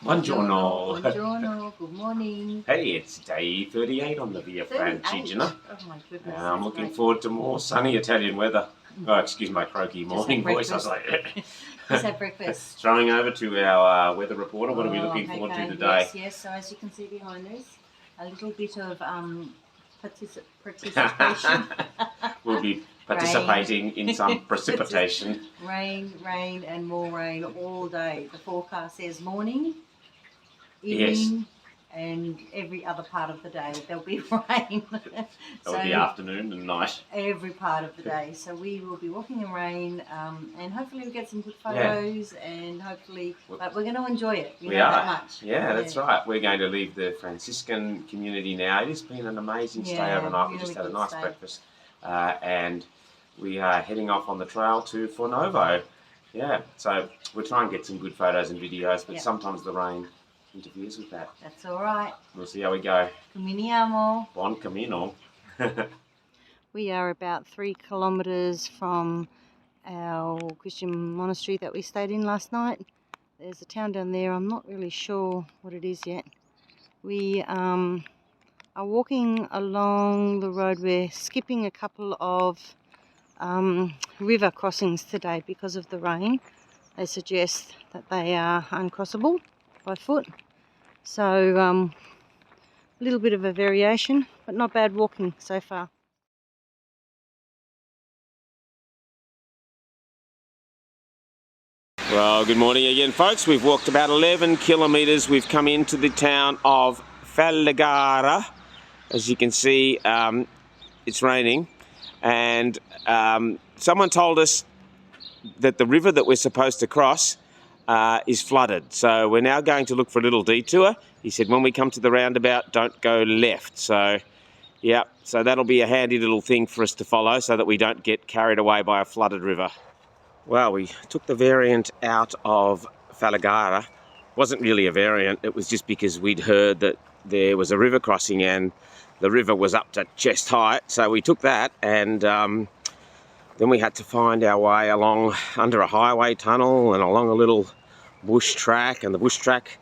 Buongiorno. Buongiorno. Good morning. Hey, it's day 38 on the Via Francigena. Oh my goodness. I'm looking forward to more sunny Italian weather. Oh, excuse my croaky morning voice. I was like, Just had breakfast. Throwing over to our weather reporter. What are we looking forward to today? Yes. So as you can see behind us, a little bit of participation. We'll be participating in some precipitation. Rain, and more rain all day. The forecast says morning, evening, and every other part of the day there'll be rain. There'll be afternoon and night. Every part of the day. So we will be walking in rain, and hopefully we'll get some good photos, and hopefully, but we're going to enjoy it. We know that much. Yeah, that's right. We're going to leave the Franciscan community now. It has been an amazing stay overnight. We just had a nice breakfast, and we are heading off on the trail to Fornovo. Yeah, so we'll try and get some good photos and videos, but sometimes the rain interferes with that. That's all right. We'll see how we go. Camminiamo. Buon cammino. We are about 3 kilometres from our Christian monastery that we stayed in last night. There's a town down there. I'm not really sure what it is yet. We are walking along the road. We're skipping a couple of river crossings today because of the rain. They suggest that they are uncrossable by foot. So a little bit of a variation, but not bad walking so far. Well, good morning again, folks. We've walked about 11 kilometres. We've come into the town of Fallegara. As you can see, it's raining, and someone told us that the river that we're supposed to cross is flooded. So we're now going to look for a little detour. He said when we come to the roundabout, don't go left. So, yeah, so that'll be a handy little thing for us to follow so that we don't get carried away by a flooded river. Well, we took the variant out of Fallegara. Wasn't really a variant, it was just because we'd heard that there was a river crossing and the river was up to chest height. So we took that, and then we had to find our way along under a highway tunnel and along a little bush track, and the bush track,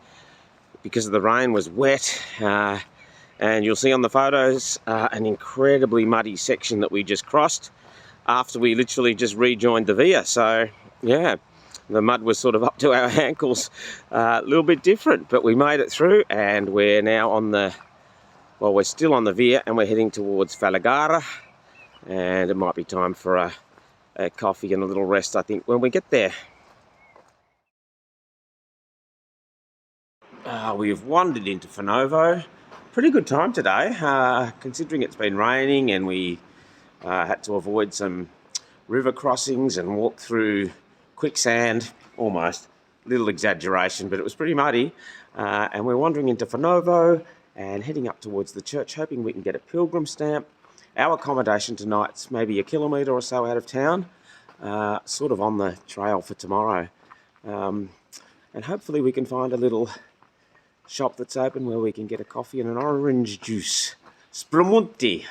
because of the rain, was wet, and you'll see on the photos an incredibly muddy section that we just crossed after we literally just rejoined the Via. So yeah, the mud was sort of up to our ankles, a little bit different, but we made it through, and we're now on the, well, we're still on the Via and we're heading towards Fallegara, and it might be time for a coffee and a little rest, I think, when we get there. We've wandered into Fornovo. Pretty good time today, considering it's been raining and we had to avoid some river crossings and walk through quicksand, almost. Little exaggeration, but it was pretty muddy. And we're wandering into Fornovo and heading up towards the church, hoping we can get a pilgrim stamp. Our accommodation tonight's maybe a kilometre or so out of town, sort of on the trail for tomorrow. And hopefully we can find a little shop that's open where we can get a coffee and an orange juice. Spremuti.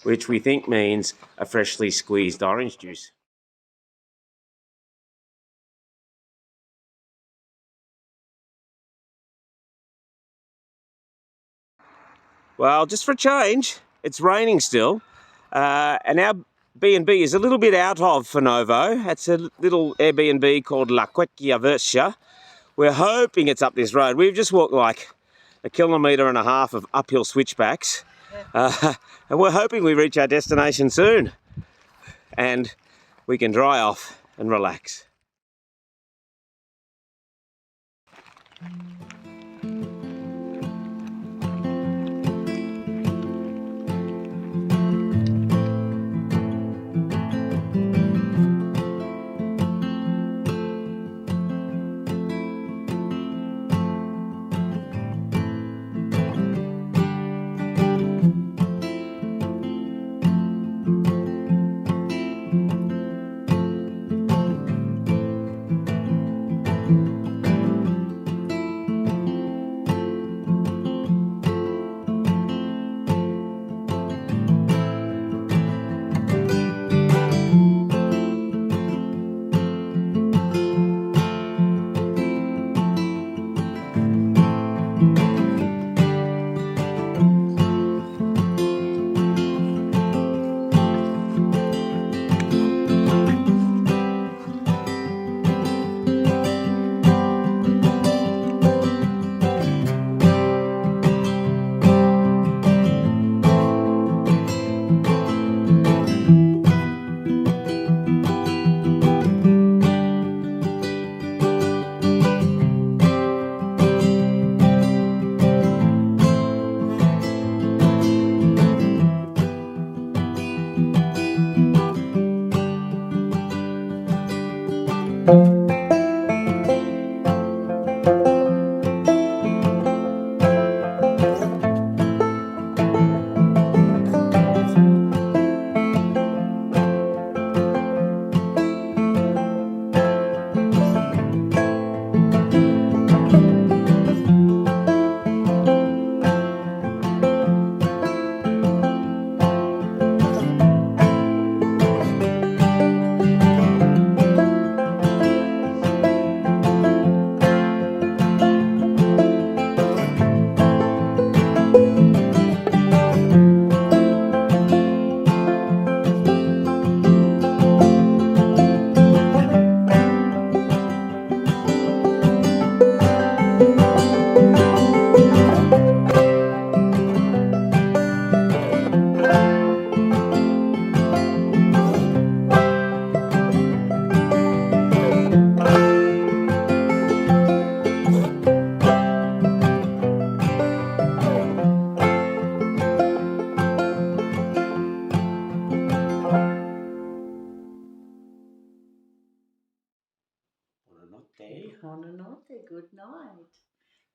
Which we think means a freshly squeezed orange juice. Well, just for a change, it's raining still, and our B&B is a little bit out of Fornovo. It's a little Airbnb called La Quecchia Versia. We're hoping it's up this road. We've just walked like 1.5 kilometres of uphill switchbacks, and we're hoping we reach our destination soon and we can dry off and relax. Buonanotte. Buonanotte. Good night.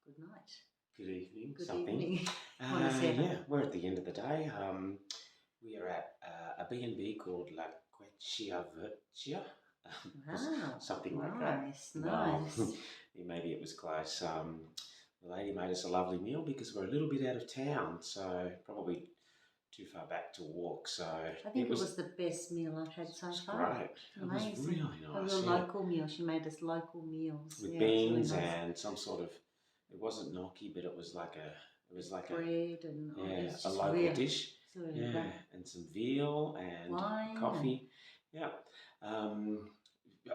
Good night. Good evening. Good something. evening. Yeah, we're at the end of the day. We are at a B&B called La Quechia Virtua. Wow. Something like that. Nice. Well, Nice. maybe it was close. The lady made us a lovely meal because we're a little bit out of town, so probably too far back to walk. So I think it was the best meal I've had so far. Great. Amazing. It was really nice. A real local meal. She made us local meals. With yeah, beans really nice. and some sort of, it wasn't gnocchi, but it was like bread and a local really, dish. really Yeah, great. and some veal and Wine coffee. Yeah.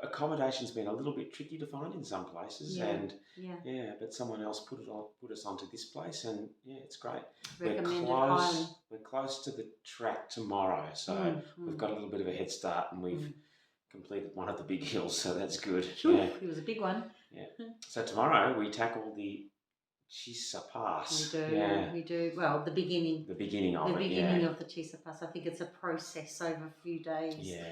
Accommodation's been a little bit tricky to find in some places, and but someone else put us onto this place, and yeah, it's great. Recommended highly. We're close to the track tomorrow, so we've got a little bit of a head start, and we've completed one of the big hills, so that's good. Yeah. It was a big one. Yeah. So tomorrow we tackle the Cella Pass. We do. Yeah. We do. Well, the beginning. The beginning of it. The beginning of the Cella Pass. I think it's a process over a few days. Yeah.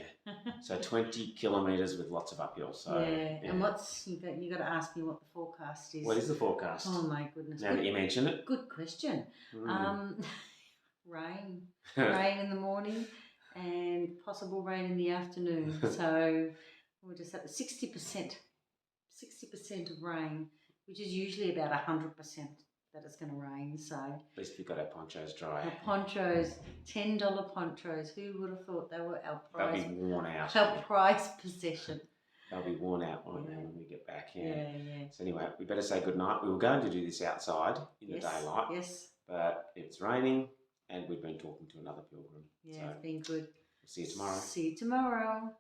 So 20 kilometres with lots of uphill. So yeah. And what's you got to ask me what the forecast is? What is the forecast? Oh my goodness! Now that you mention it. Good question. Rain. Rain in the morning, and possible rain in the afternoon. So we'll just have 60%. 60% of rain, which is usually about 100% that it's going to rain. So at least we've got our ponchos dry. our ponchos, $10 ponchos. Who would have thought they were our prize? They'll be worn out. Our prized possession. They'll be worn out when we get back. Yeah. So anyway, we better say goodnight. We were going to do this outside in the daylight. Yes. But it's raining, and we've been talking to another pilgrim. Yeah, so it's been good. We'll see you tomorrow. See you tomorrow.